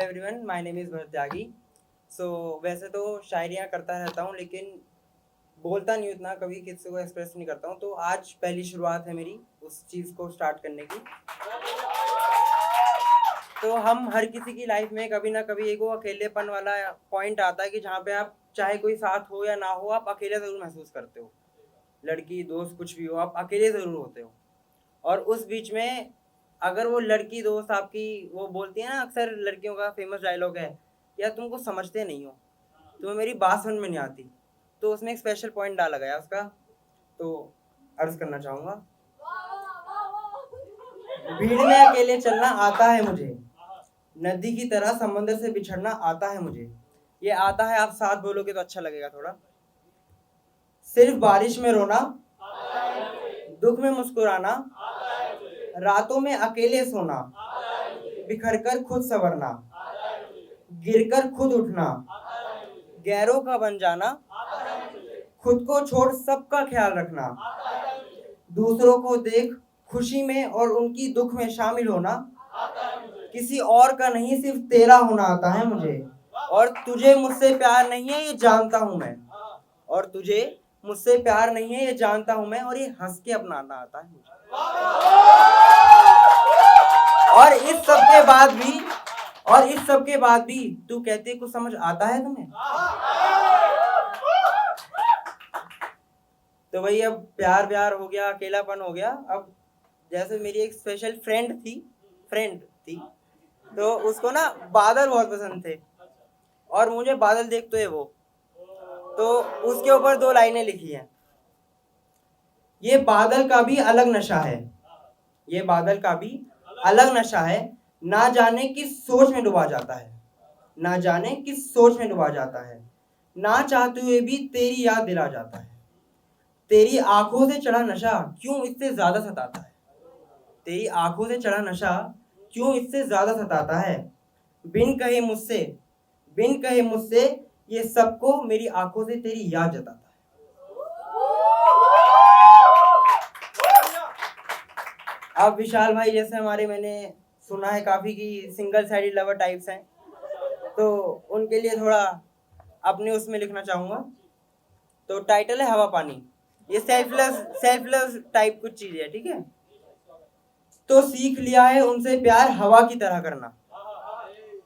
Everyone, my name is Bharat Tyagi. वैसे तो शायरियाँ करता रहता हूँ, लेकिन बोलता नहीं उतना, कभी किसी को एक्सप्रेस नहीं करता हूँ। तो आज पहली शुरुआत है मेरी उस चीज़ को स्टार्ट करने की। तो हम हर किसी की लाइफ में कभी ना कभी एक वो अकेलेपन वाला पॉइंट आता है कि जहाँ पे आप चाहे कोई साथ हो या ना हो, आप अकेले ज़रूर महसूस करते हो। लड़की दोस्त कुछ भी हो, आप अकेले ज़रूर होते हो। और उस बीच में अगर वो लड़की दोस्त आपकी वो बोलती है ना, अक्सर लड़कियों का फेमस डायलॉग है, या तुमको समझते नहीं हो, तुम्हें मेरी बात समझ में नहीं आती। तो उसमें एक स्पेशल पॉइंट डाला गया उसका, तो अर्ज करना चाहूँगा। भीड़ में अकेले चलना आता है मुझे, नदी की तरह समंदर से बिछड़ना आता है मुझे। ये आता है, आप साथ बोलोगे तो अच्छा लगेगा थोड़ा। सिर्फ बारिश में रोना, दुख में मुस्कुराना, रातों में अकेले सोना, बिखर कर खुद संवरना, गिरकर खुद उठना, गैरों का बन जाना, खुद को छोड़ सबका ख्याल रखना, दूसरों को देख खुशी में और उनकी दुख में शामिल होना, किसी और का नहीं सिर्फ तेरा होना आता है मुझे। और तुझे मुझसे प्यार नहीं है ये जानता हूं मैं, और तुझे मुझसे प्यार नहीं है ये जानता हूं मैं, और ये हंस के अपनाना आता है मुझे। और इस सब के बाद भी तू कहते कुछ समझ आता है तुम्हें। तो वही, अब प्यार हो गया, अकेलापन हो गया। अब जैसे मेरी एक स्पेशल फ्रेंड थी, तो उसको ना बादल बहुत पसंद थे, और मुझे बादल देखते है वो, तो उसके ऊपर 2 लाइनें लिखी हैं। ये बादल का भी अलग नशा है, ये बादल का भी अलग नशा है, ना जाने किस सोच में डुबा जाता है, ना जाने किस सोच में डुबा जाता है, ना चाहते हुए भी तेरी याद दिला जाता है। तेरी आंखों से चढ़ा नशा क्यों इससे ज्यादा सताता है, तेरी आंखों से चढ़ा नशा क्यों इससे ज्यादा सताता है। बिन कहे मुझसे ये सबको मेरी आंखों से तेरी याद जताता है। अब विशाल भाई जैसे हमारे, मैंने सुना है काफी कि सिंगल साइडेड लवर टाइप्स हैं, तो उनके लिए थोड़ा अपने उसमें लिखना चाहूंगा। तो टाइटल है हवा पानी। ये सेल्फलेस टाइप कुछ चीज है, ठीक है। तो सीख लिया है उनसे प्यार हवा की तरह करना,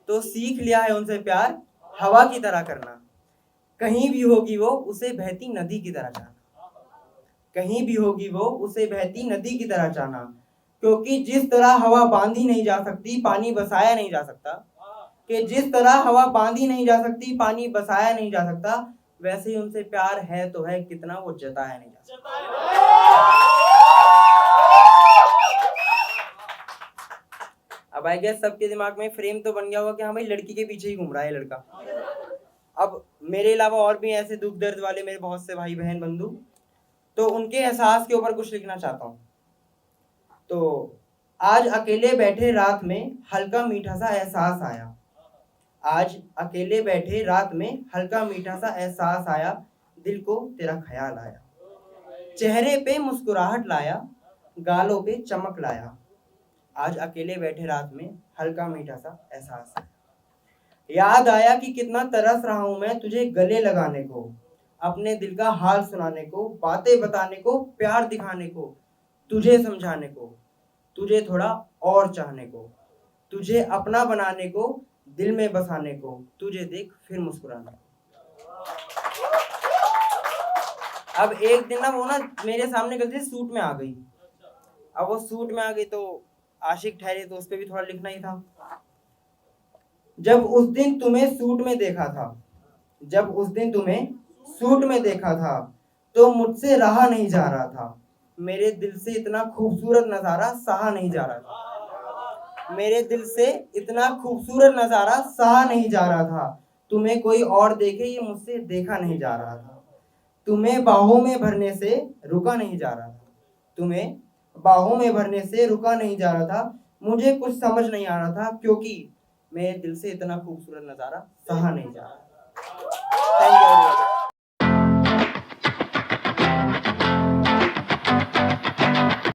तो सीख लिया है उनसे प्यार हवा की तरह करना। कहीं भी होगी वो उसे बहती नदी की तरह जाना, कहीं भी होगी वो उसे बहती नदी की तरह जाना। क्योंकि जिस तरह हवा बांधी नहीं जा सकती पानी बसाया नहीं जा सकता, कि जिस तरह हवा बांधी नहीं जा सकती पानी बसाया नहीं जा सकता, वैसे ही उनसे प्यार है तो है कितना वो जताया नहीं जा सकता। अब आई गेस सबके दिमाग में फ्रेम तो बन गया होगा कि हाँ भाई, लड़की के पीछे ही घूम रहा है लड़का। अब मेरे अलावा और भी ऐसे दुख दर्द वाले मेरे बहुत से भाई बहन बंधु, तो उनके एहसास के ऊपर कुछ लिखना चाहता हूँ। तो आज अकेले बैठे रात में हल्का मीठा सा एहसास आया, आज अकेले बैठे रात में हल्का मीठा सा एहसास आया, दिल को तेरा ख्याल आया, चेहरे पे मुस्कुराहट लाया, गालों पे चमक लाया। आज अकेले बैठे रात में हल्का मीठा सा एहसास आया। याद आया कि कितना तरस रहा हूं मैं तुझे गले लगाने को, अपने दिल का हाल सुनाने को, बातें बताने को, प्यार दिखाने को, तुझे समझाने को, तुझे थोड़ा और चाहने को, तुझे अपना बनाने को, दिल में बसाने को, तुझे देख फिर मुस्कुराने को। अब एक दिन ना वो ना मेरे सामने गलती से सूट में आ गई। अब वो सूट में आ गई तो आशिक ठहरे, तो उस पर भी थोड़ा लिखना ही था। जब उस दिन तुम्हें सूट में देखा था, जब उस दिन तुम्हें सूट में देखा था, तो मुझसे रहा नहीं जा रहा था, मेरे दिल से इतना खूबसूरत नजारा सहा नहीं जा रहा था, मेरे दिल से इतना खूबसूरत नजारा सहा नहीं जा रहा था। तुम्हें कोई और देखे ये मुझसे देखा नहीं जा रहा था, तुम्हें बाहों में भरने से रुका नहीं जा रहा था, तुम्हें बाहों में भरने से रुका नहीं जा रहा था। मुझे कुछ समझ नहीं आ रहा था, क्योंकि मेरे दिल से इतना खूबसूरत नजारा सहा नहीं जा रहा। Thank you.